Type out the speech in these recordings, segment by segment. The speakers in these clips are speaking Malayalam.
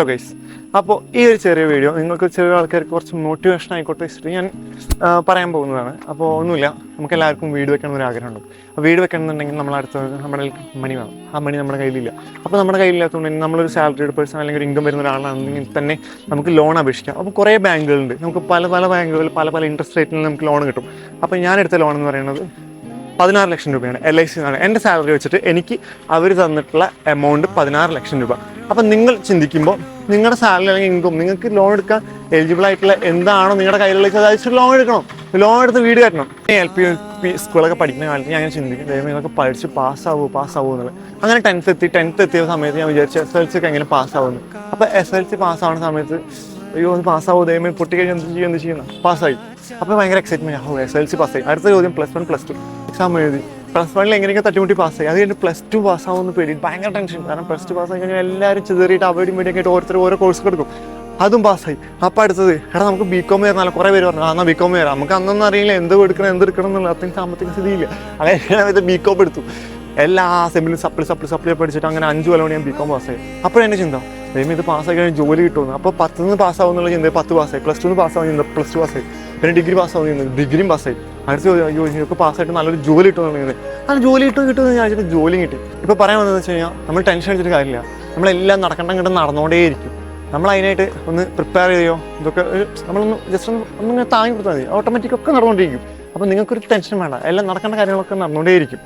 ഹലോ ഗൈസ്, അപ്പോൾ ഈ ഒരു ചെറിയ വീഡിയോ നിങ്ങൾക്ക് ചെറിയ ആൾക്കാർക്ക് കുറച്ച് മോട്ടിവേഷൻ ആയിക്കോട്ടെ വെച്ചിട്ട് ഞാൻ പറയാൻ പോകുന്നതാണ്. അപ്പോൾ ഒന്നുമില്ല, നമുക്ക് എല്ലാവർക്കും വീട് വെക്കണം ഒരു ആഗ്രഹമുണ്ട്. അപ്പോൾ വീട് വെക്കണമെന്നുണ്ടെങ്കിൽ നമ്മളടുത്ത് നമ്മുടെ മണി വേണം. ആ മണി നമ്മുടെ കയ്യിലില്ല. അപ്പോൾ നമ്മുടെ കയ്യിലില്ലാത്തതുകൊണ്ട് നമ്മളൊരു സാലറിഡ് പേഴ്സൺ അല്ലെങ്കിൽ ഒരു ഇൻകം വരുന്ന ഒരാളാണെങ്കിൽ തന്നെ നമുക്ക് ലോൺ അപേക്ഷിക്കാം. അപ്പോൾ കുറേ ബാങ്കുകളുണ്ട്, നമുക്ക് പല ബാങ്കുകളിൽ പല ഇൻട്രസ്റ്റ് റേറ്റിൽ നമുക്ക് ലോൺ കിട്ടും. അപ്പോൾ ഞാൻ എടുത്ത ലോൺ എന്ന് പറയുന്നത് 16 ലക്ഷം രൂപയാണ്. LIC എന്നാണ്. എൻ്റെ സാലറി വെച്ചിട്ട് എനിക്ക് അവർ തന്നിട്ടുള്ള എമൗണ്ട് 16 ലക്ഷം രൂപ. അപ്പം നിങ്ങൾ ചിന്തിക്കുമ്പോൾ നിങ്ങളുടെ സാലറി അല്ലെങ്കിൽ ഇൻകം നിങ്ങൾക്ക് ലോൺ എടുക്കാൻ എലിജിബിൾ ആയിട്ടുള്ള എന്താണോ നിങ്ങളുടെ കയ്യിലേക്ക് അതായത് ലോൺ എടുക്കണം, ലോൺ എടുത്ത് വീട് കയറ്റണം. LP സ്കൂളൊക്കെ പഠിക്കുന്ന കാലത്ത് ഞാൻ അങ്ങനെ ചിന്തിക്കും, ദൈവം നിങ്ങൾക്ക് പഠിച്ച് പാസ്സാവൂ എന്നുള്ളത്. അങ്ങനെ 10th എത്തിയ സമയത്ത് ഞാൻ വിചാരിച്ചു SLC ഒക്കെ എങ്ങനെ പാസ്സാവുന്നു. അപ്പോൾ SLC പാസ്സാവുന്ന സമയത്ത് അയ്യോ ഒന്ന് പാസ്സാവോ ദൈവമേ, പൊട്ടി കഴിഞ്ഞ് എന്ത് ചെയ്യുന്ന പാസ്സായി. അപ്പോൾ ഭയങ്കര എക്സൈറ്റ്മെൻറ്റ്, SLC പാസ്സായി. അടുത്ത ചോദ്യം +1 +2 എക്സാം എഴുതി. +1 എങ്ങനെയൊക്കെ തട്ടിമുട്ടി പാസ്സായി. അത് കഴിഞ്ഞ് +2 പാസ്സാവുന്ന പേടി ഭയങ്കര ടെൻഷൻ. കാരണം +2 പാസ്സായി കഴിഞ്ഞാൽ എല്ലാവരും ചെറിയിട്ട് അവിടെയും വേണ്ടിയൊക്കെ ആയിട്ട് ഓരോരുത്തർ ഓരോ കോഴ്സ് കൊടുക്കും. അതും പാസ്സായി. അപ്പോൾ അടുത്തത് നമുക്ക് BCom ചേർന്നാലും കുറേ പേര് പറഞ്ഞു എന്നാൽ BCom ചേരാം. നമുക്ക് അന്നൊന്നും അറിയില്ല എന്ത് എടുക്കണം എന്നുള്ള അത്രയും സാമ്പത്തിക സ്ഥിതിയില്ല. അങ്ങനെ BCom എടുത്തു. എല്ലാ സെമ്മിലും സപ്ലി പഠിച്ചിട്ട് അങ്ങനെ 5 കൊല്ലം ഞാൻ BCom പാസ്സായി. അപ്പോഴെന്നെ ചിന്ത ദൈവം ഇത് പാസ്സായി കഴിഞ്ഞാൽ ജോലി കിട്ടുമെന്ന്. അപ്പോൾ 10th പാസ്സാവും എന്നുള്ള ചിന്ത 10 പാസ്സായി. +2 പാസ്സാവുന്ന +2 പാസ്സായി. പിന്നെ ഡിഗ്രി പാസ്സാവുന്ന ഡിഗ്രിയും പാസ്സായി. അടുത്ത അയ്യോ ഇതൊക്കെ പാസ്സായിട്ട് നല്ലൊരു ജോലി കിട്ടുമെന്നുള്ളത്. ആ ജോലി കിട്ടുമെന്ന് ഞാൻ വെച്ചിട്ട് ജോലി കിട്ടി. ഇപ്പോൾ പറയാൻ വന്നതെന്ന് വെച്ച് കഴിഞ്ഞാൽ നമ്മൾ ടെൻഷൻ അടിച്ചിട്ട് കാര്യമില്ല. നമ്മളെല്ലാം നടന്നുകൊണ്ടേയിരിക്കും. നമ്മൾ അതിനായിട്ട് ഒന്ന് പ്രിപ്പയർ ചെയ്യോ ഇതൊക്കെ നമ്മളൊന്ന് ജസ്റ്റ് ഒന്നിങ്ങനെ താങ്ങി കൊടുത്താൽ മതി, ഓട്ടോമാറ്റിക് ഒക്കെ നടന്നുകൊണ്ടിരിക്കും. അപ്പോൾ നിങ്ങൾക്കൊരു ടെൻഷൻ വേണ്ട, എല്ലാം നടക്കേണ്ട കാര്യങ്ങളൊക്കെ നടന്നുകൊണ്ടേയിരിക്കും.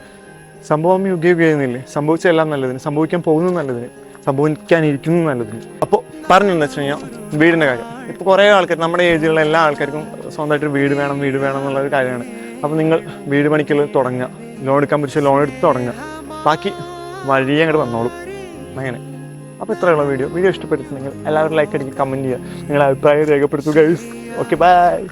സംഭവം യുഗയുന്നില്ലേ, സംഭവിച്ച എല്ലാം നല്ലതിന്, സംഭവിക്കാൻ പോകുന്നത് നല്ലതിന്, സംഭവിക്കാനിരിക്കുന്നത് നല്ലതിന്. അപ്പോൾ പറഞ്ഞെന്ന് വെച്ച് കഴിഞ്ഞാൽ വീടിൻ്റെ കാര്യം. ഇപ്പോൾ കുറേ ആൾക്കാർ നമ്മുടെ ഏജിലുള്ള എല്ലാ ആൾക്കാർക്കും സ്വന്തമായിട്ട് വീട് വേണം എന്നുള്ളൊരു കാര്യമാണ്. അപ്പോൾ നിങ്ങൾ വീട് പണിക്കൽ തുടങ്ങുക, ലോൺ എടുക്കാൻ പറ്റിയ ലോൺ എടുത്ത് തുടങ്ങുക, ബാക്കി വഴിയെ അങ്ങോട്ട് വന്നോളും അങ്ങനെ. അപ്പോൾ ഇത്രയുള്ള വീഡിയോ ഇഷ്ടപ്പെട്ടിട്ടുണ്ടെങ്കിൽ എല്ലാവരും ലൈക്ക് അടിക്കുക, കമൻറ്റ് ചെയ്യുക, നിങ്ങളുടെ അഭിപ്രായം രേഖപ്പെടുത്തുക. Okay, by.